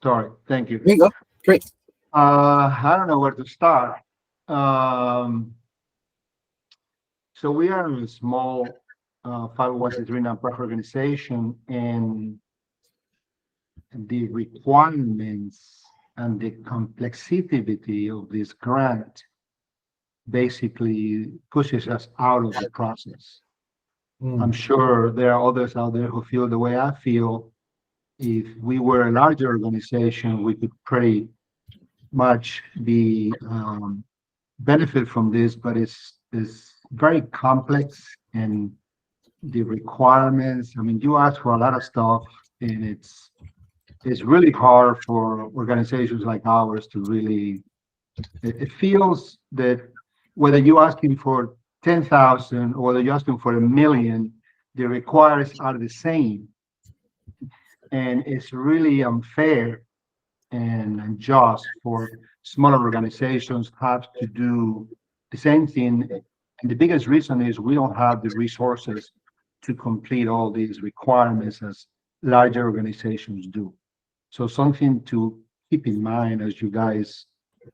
Sorry, thank you. There you go. Great. I don't know where to start. So we are a small 501c3 nonprofit organization, and the requirements and the complexity of this grant basically pushes us out of the process. I'm sure there are others out there who feel the way I feel. If we were a larger organization, we could pretty much be benefit from this, but it's very complex, and the requirements. I mean, you ask for a lot of stuff, and it's really hard for organizations like ours to really. It feels that whether you're asking for 10,000 or whether you're asking for 1 million, the requirements are the same, and it's really unfair and unjust for smaller organizations have to do the same thing. And the biggest reason is we don't have the resources to complete all these requirements as larger organizations do. So something to keep in mind as you guys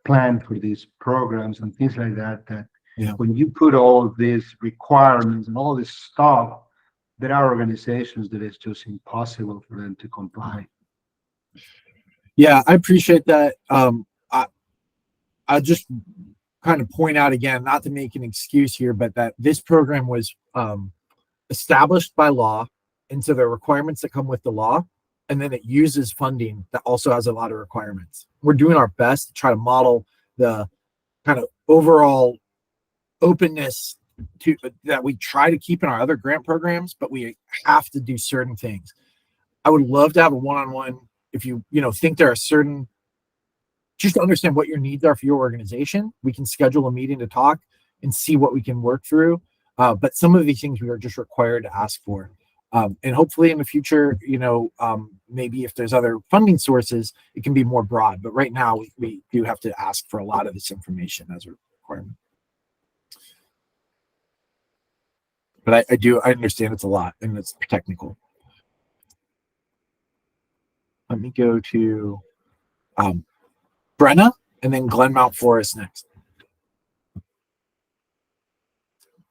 plan for these programs and things like that, when you put all these requirements and all this stuff, there are organizations that it's just impossible for them to comply. Yeah, I appreciate that. I'll just kind of point out again, not to make an excuse here, but that this program was established by law, and so there are requirements that come with the law, and then it uses funding that also has a lot of requirements. We're doing our best to try to model the kind of overall openness that we try to keep in our other grant programs, but we have to do certain things. I would love to have a one-on-one if you think there are certain, just to understand what your needs are for your organization. We can schedule a meeting to talk and see what we can work through. But some of these things we are just required to ask for. And hopefully in the future, maybe if there's other funding sources, it can be more broad. But right now we do have to ask for a lot of this information as a requirement. But I understand it's a lot and it's technical. Let me go to Brenna and then Glen Mount Forest next.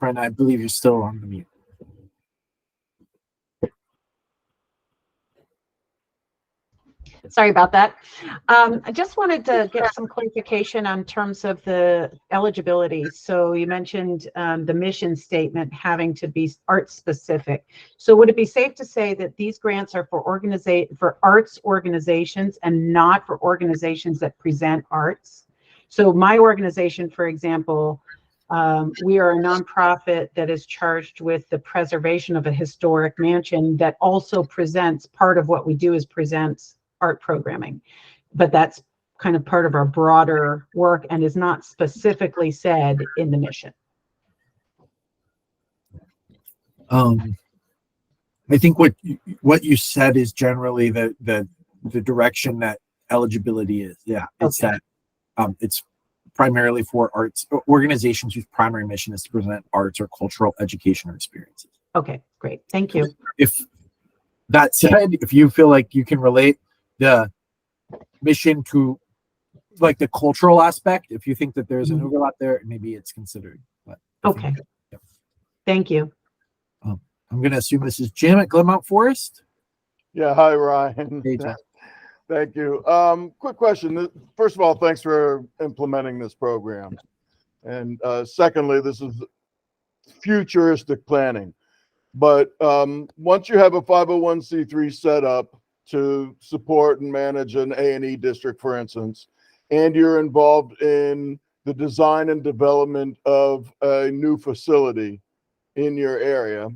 Brenna, I believe you're still on the mute. Sorry about that. I just wanted to get some clarification on terms of the eligibility. So you mentioned the mission statement having to be art specific. So would it be safe to say that these grants are for arts organizations and not for organizations that present arts? So my organization, for example, we are a nonprofit that is charged with the preservation of a historic mansion that also presents, part of what we do is presents art programming, but that's kind of part of our broader work and is not specifically said in the mission. I think what you said is generally the direction that eligibility is. Yeah, it's okay. That it's primarily for arts organizations whose primary mission is to present arts or cultural education or experiences. Okay, great. Thank you. If that said, if you feel like you can relate the mission to like the cultural aspect, if you think that there's an overlap there, maybe it's considered. But okay. Yeah. Thank you. I'm going to assume this is Jim at Glen Mount Forest. Yeah. Hi, Ryan. Hey, thank you. Quick question. First of all, thanks for implementing this program. And secondly, this is futuristic planning. But once you have a 501c3 set up to support and manage an A&E district, for instance, and you're involved in the design and development of a new facility in your area,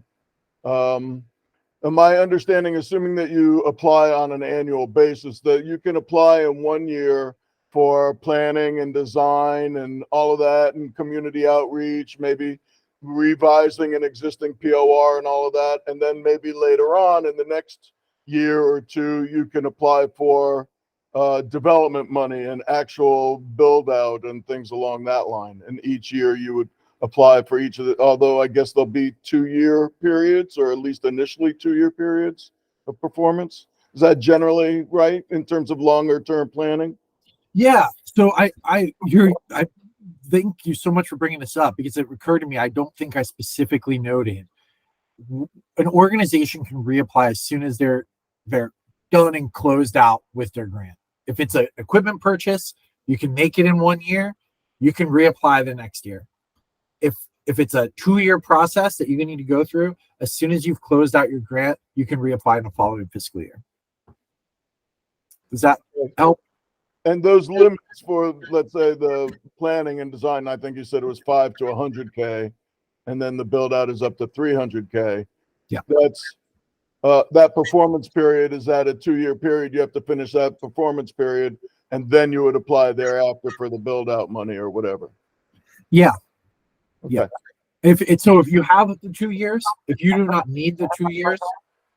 my understanding, assuming that you apply on an annual basis, that you can apply in 1 year for planning and design and all of that, and community outreach, maybe revising an existing POR and all of that. And then maybe later on in the next year or two, you can apply for development money and actual build out and things along that line. And each year you would apply for each of the, although I guess there'll be 2-year periods, or at least initially 2-year periods of performance. Is that generally right in terms of longer term planning? Yeah. So I thank you so much for bringing this up, because it occurred to me, I don't think I specifically noted, an organization can reapply as soon as they're done and closed out with their grant. If it's an equipment purchase, you can make it in 1 year, you can reapply the next year. If it's a 2-year process that you need to go through, as soon as you've closed out your grant, you can reapply in the following fiscal year. Does that help? And those limits for, let's say, the planning and design, I think you said it was 5 to 100K, and then the build out is up to 300K. Yeah. That's that performance period is at a 2-year period. You have to finish that performance period, and then you would apply thereafter for the build out money or whatever. Yeah. Okay. Yeah. If you have the 2 years, if you do not need the 2 years,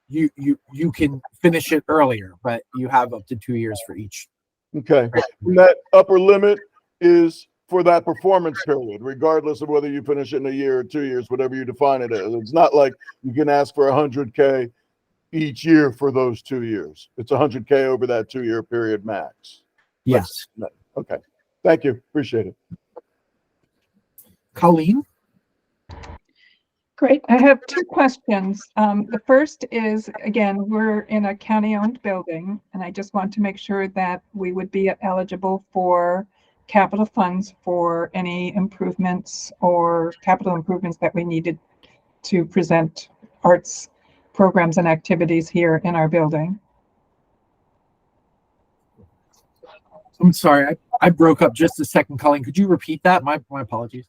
you can finish it earlier, but you have up to 2 years for each. Okay. And that upper limit is for that performance period, regardless of whether you finish it in a year or 2 years, whatever you define it as. It's not like you can ask for 100K each year for those 2 years. It's 100K over that 2-year period max. Yes. Okay. Thank you. Appreciate it. Colleen? Great. I have 2 questions. The first is, again, we're in a county-owned building, and I just want to make sure that we would be eligible for capital funds for any improvements or capital improvements that we needed to present arts programs and activities here in our building. I'm sorry, I broke up just a second, Colleen. Could you repeat that? My apologies.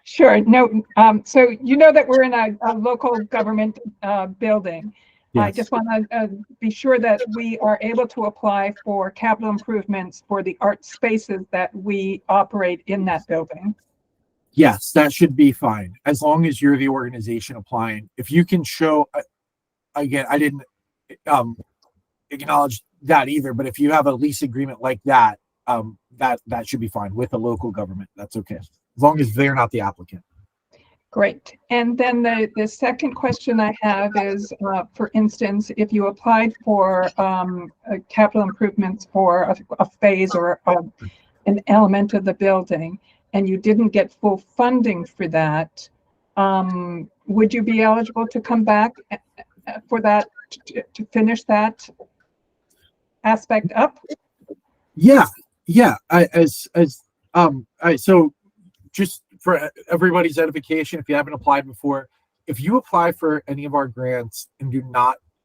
Sure. No. So you know that we're in a local government building. Yes. I just want to be sure that we are able to apply for capital improvements for the art spaces that we operate in that building. Yes, that should be fine, as long as you're the organization applying. If you can show, again, I didn't acknowledge that either, but if you have a lease agreement like that, that should be fine with a local government. That's okay, as long as they're not the applicant. Great. And then the second question I have is, for instance, if you applied for capital improvements for a phase or an element of the building, and you didn't get full funding for that, would you be eligible to come back for that, to finish that aspect up? Yeah. So just for everybody's edification, if you haven't applied before, if you apply for any of our grants and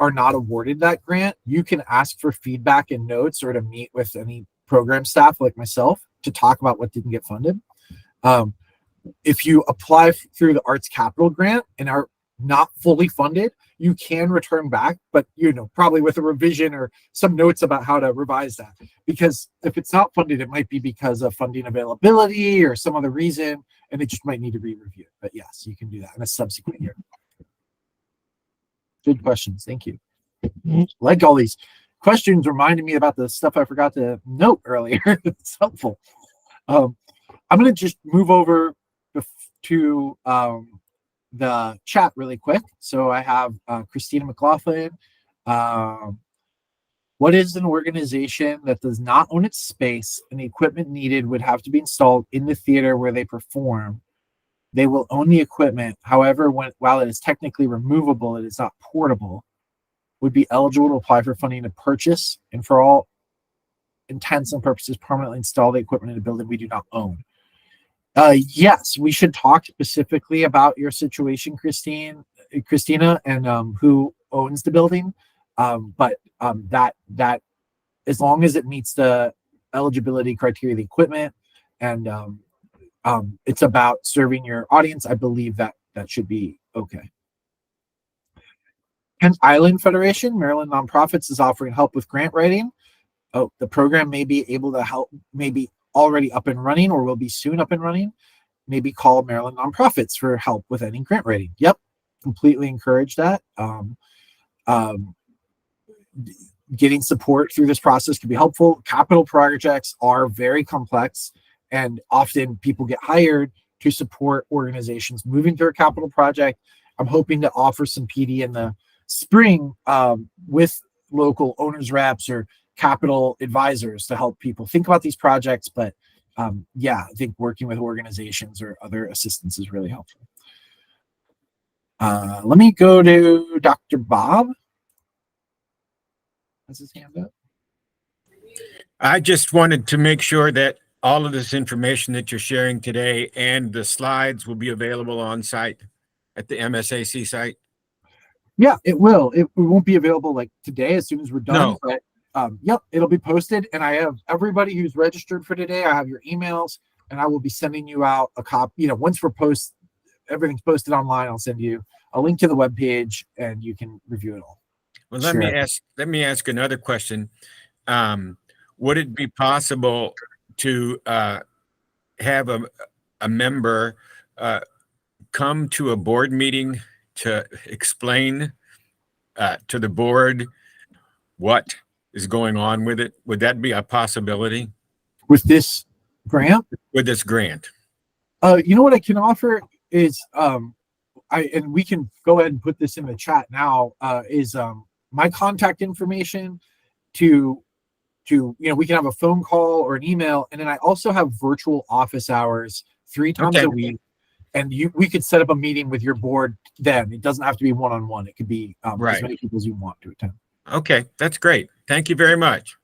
are not awarded that grant, you can ask for feedback and notes, or to meet with any program staff like myself to talk about what didn't get funded. If you apply through the Arts Capital Grant and are not fully funded, you can return back, but probably with a revision or some notes about how to revise that. Because if it's not funded, it might be because of funding availability or some other reason, and it just might need to be reviewed. But yes, you can do that in a subsequent year. Good questions. Thank you. Like all these questions reminded me about the stuff I forgot to note earlier. It's helpful. I'm going to just move over to the chat really quick. So I have Christina McLaughlin. What is an organization that does not own its space and the equipment needed would have to be installed in the theater where they perform? They will own the equipment. However, while it is technically removable, it is not portable. Would be eligible to apply for funding to purchase and for all intents and purposes permanently install the equipment in a building we do not own. Yes, we should talk specifically about your situation, Christine. Christina, and who owns the building. But that as long as it meets the eligibility criteria, the equipment, and it's about serving your audience, I believe that should be okay. Kent Island Federation, Maryland Nonprofits, is offering help with grant writing. Oh, the program may be able to help, maybe already up and running or will be soon up and running. Maybe call Maryland Nonprofits for help with any grant writing. Yep, completely encourage that. Getting support through this process can be helpful. Capital projects are very complex, and often people get hired to support organizations moving through a capital project. I'm hoping to offer some PD in the spring with local owners reps or capital advisors to help people think about these projects. But yeah, I think working with organizations or other assistance is really helpful. Let me go to Dr. Bob. Has his hand up? I just wanted to make sure that all of this information that you're sharing today and the slides will be available on site at the MSAC site. Yeah, it will. It won't be available like today as soon as we're done. No. But yep, it'll be posted. And I have everybody who's registered for today. I have your emails, and I will be sending you out a copy. You know, once everything's posted online, I'll send you a link to the webpage, and you can review it all. Well, let me ask another question. Would it be possible to have a member come to a board meeting to explain to the board what is going on with it? Would that be a possibility? With this grant? With this grant. You know what I can offer is and we can go ahead and put this in the chat now, is my contact information to we can have a phone call or an email, and then I also have virtual office hours 3 times a week, and we could set up a meeting with your board then. It doesn't have to be one-on-one. It could be as many people as you want to attend. Okay, that's great. Thank you very much.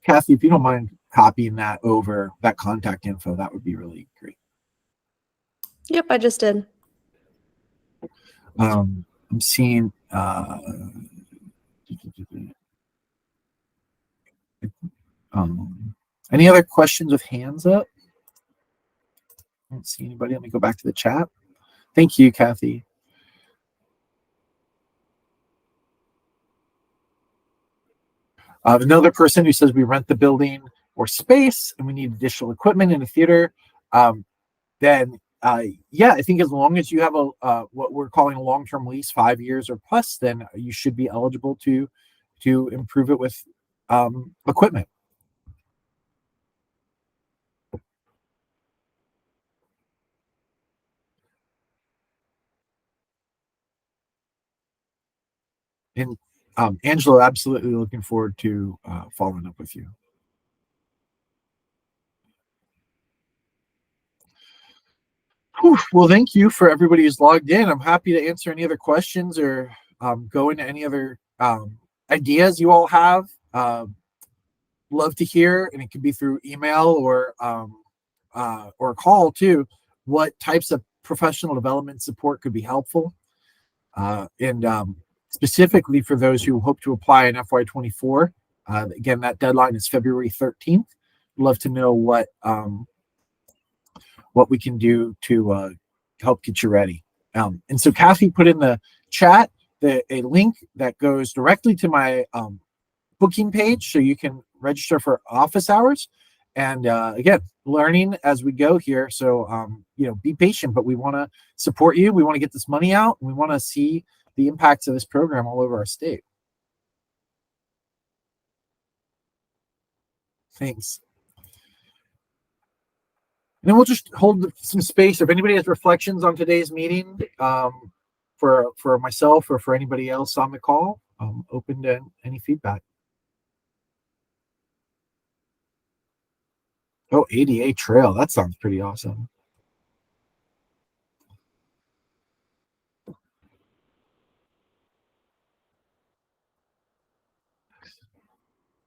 Kathy, if you don't mind copying that over, that contact info, that would be really great. Yep, I just did. I'm seeing any other questions with hands up? I don't see anybody. Let me go back to the chat. Thank you, Kathy. Another person who says we rent the building or space and we need additional equipment in a theater. Then yeah, I think as long as you have a what we're calling a long-term lease, 5 years or plus, then you should be eligible to improve it with equipment. And Angelo, absolutely looking forward to following up with you. Whew. Well, thank you for everybody who's logged in. I'm happy to answer any other questions or go into any other ideas you all have. Love to hear, and it could be through email or call too, what types of professional development support could be helpful. And specifically for those who hope to apply in FY24, again, that deadline is February 13th. Love to know what we can do to help get you ready. And so Kathy put in the chat a link that goes directly to my booking page, so you can register for office hours. And again, learning as we go here. So be patient, but we want to support you. We want to get this money out, and we want to see the impacts of this program all over our state. Thanks. And then we'll just hold some space. If anybody has reflections on today's meeting, for myself or for anybody else on the call, I'm open to any feedback. Oh, ADA Trail. That sounds pretty awesome.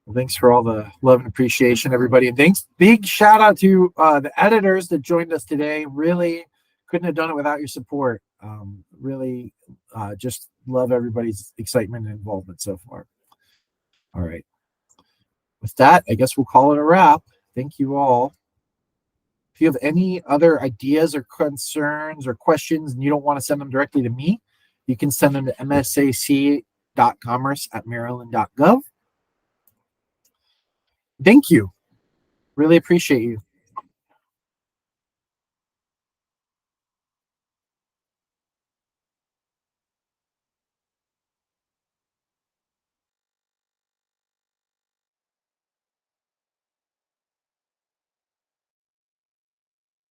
Well, thanks for all the love and appreciation, everybody. And thanks, big shout out to the editors that joined us today. Really couldn't have done it without your support. Really just love everybody's excitement and involvement so far. All right. With that, I guess we'll call it a wrap. Thank you all. If you have any other ideas or concerns or questions and you don't want to send them directly to me, you can send them to msac.commerce@maryland.gov. Thank you. Really appreciate you.